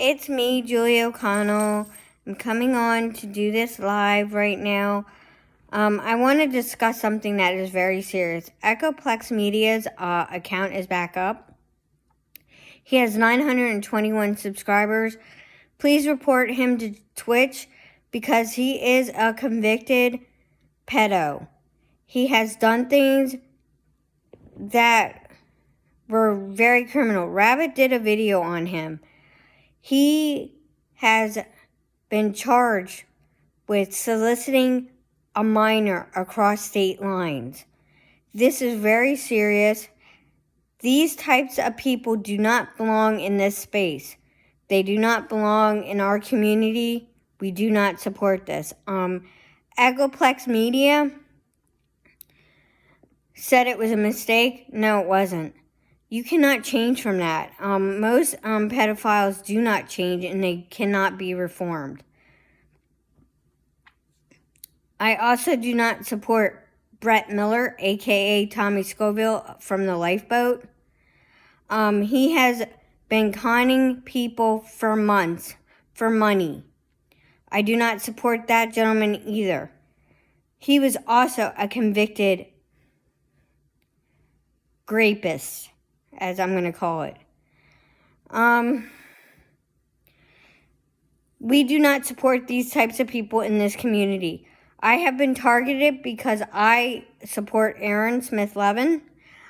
it's me, Julie O'Connell. I'm coming on to do this live right now. I want to discuss something that is very serious. Echoplex Media's account is back up. He has 921 subscribers. Please report him to Twitch because he is a convicted pedo. He has done things that were very criminal. Rabbit did a video on him. He has been charged with soliciting a minor across state lines. This is very serious. These types of people do not belong in this space. They do not belong in our community. We do not support this. Echoplex Media said it was a mistake. No, it wasn't. You cannot change from that. Most pedophiles do not change and they cannot be reformed. I also do not support Brett Miller, aka Tommy Scoville from the Lifeboat. He has been conning people for months for money. I do not support that gentleman either. He was also a convicted rapist, as I'm going to call it. We do not support these types of people in this community. I have been targeted because I support Aaron Smith-Levin.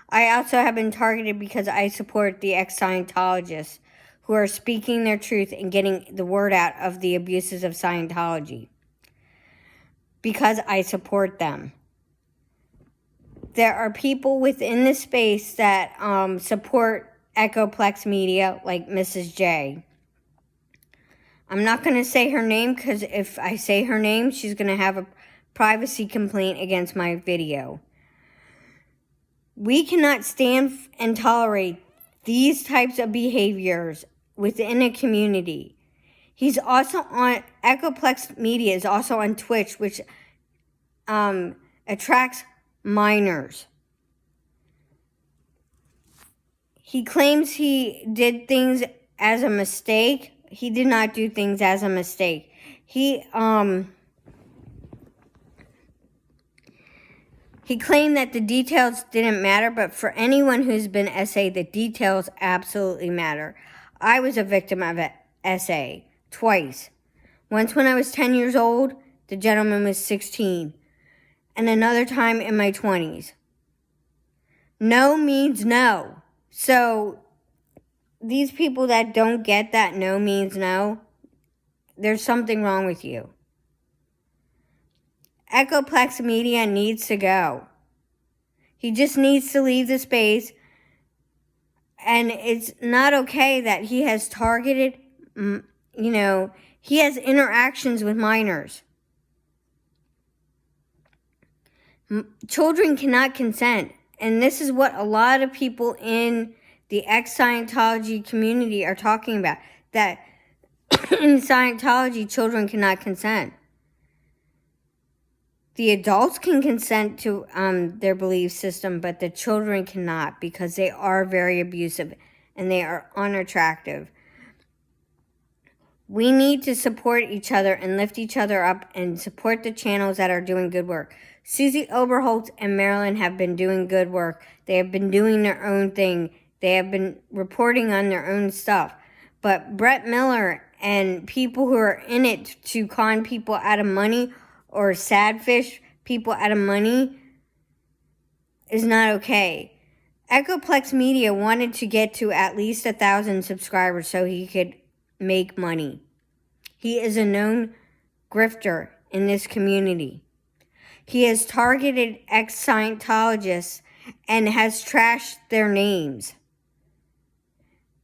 I also have been targeted because I support the ex-Scientologists who are speaking their truth and getting the word out of the abuses of Scientology. Because I support them. There are people within the space that support Echoplex Media, like Mrs. J. I'm not going to say her name because if I say her name, she's going to have a privacy complaint against my video. We cannot stand and tolerate these types of behaviors within a community. He's also on, Echoplex Media is also on Twitch, which attracts minors. He claims he did things as a mistake. He did not do things as a mistake. He claimed that the details didn't matter, but for anyone who's been SA, the details absolutely matter. I was a victim of SA twice. Once when I was 10 years old, the gentleman was 16. And another time in my 20s. No means no. So, these people that don't get that no means no, there's something wrong with you. Echoplex Media needs to go. He just needs to leave the space. And it's not okay that he has targeted, he has interactions with minors. Children cannot consent. And this is what a lot of people in the ex-Scientology community are talking about. That in Scientology, children cannot consent. The adults can consent to their belief system, but the children cannot because they are very abusive and they are unattractive. We need to support each other and lift each other up and support the channels that are doing good work. Susie Oberholtz and Marilyn have been doing good work. They have been doing their own thing. They have been reporting on their own stuff. But Brett Miller and people who are in it to con people out of money or sadfish people out of money is not okay. Echoplex Media wanted to get to at least 1,000 subscribers so he could make money. He is a known grifter in this community. He has targeted ex-Scientologists and has trashed their names,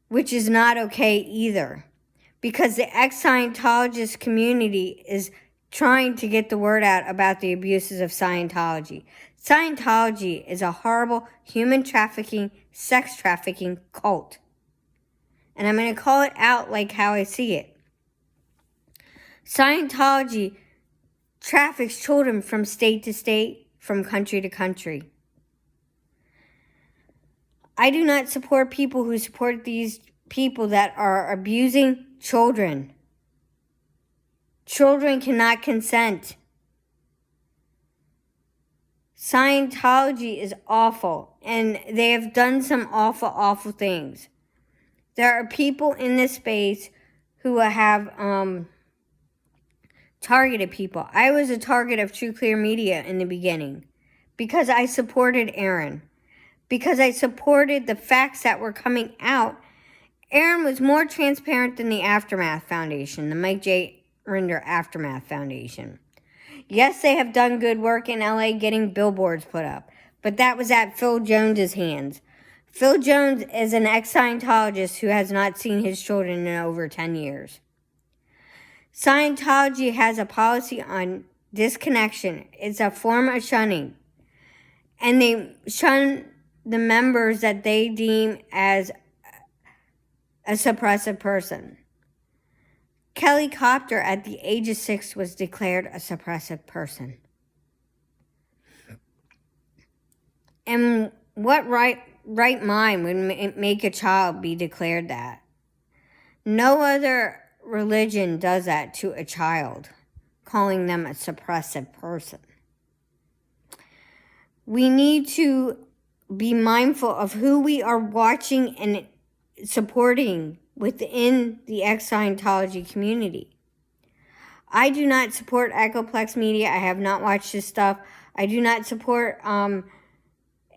which is not okay either, because the ex-Scientologist community is trying to get the word out about the abuses of Scientology. Scientology is a horrible human trafficking, sex trafficking cult. And I'm going to call it out like how I see it. Scientology traffics children from state to state, from country to country. I do not support people who support these people that are abusing children. Children cannot consent. Scientology is awful, and they have done some awful, awful things. There are people in this space who have targeted people. I was a target of True Clear Media in the beginning because I supported Aaron, because I supported the facts that were coming out. Aaron was more transparent than the Aftermath Foundation, the Mike J. Rinder Aftermath Foundation. Yes, they have done good work in LA getting billboards put up, but that was at Phil Jones's hands. Phil Jones is an ex-Scientologist who has not seen his children in over 10 years. Scientology has a policy on disconnection. It's a form of shunning. And they shun the members that they deem as a suppressive person. Kelly Copter, at the age of 6, was declared a suppressive person. And what right mind would make a child be declared that? No other religion does that to a child, calling them a suppressive person. We need to be mindful of who we are watching and supporting within the ex-Scientology community. I do not support Echoplex Media. I have not watched this stuff. I do not support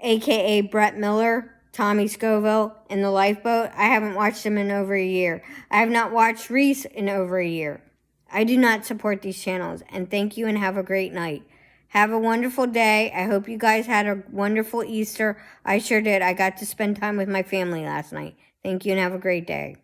AKA Brett Miller, Tommy Scoville, and The Lifeboat. I haven't watched them in over a year. I have not watched Reese in over a year. I do not support these channels. And thank you and have a great night. Have a wonderful day. I hope you guys had a wonderful Easter. I sure did. I got to spend time with my family last night. Thank you and have a great day.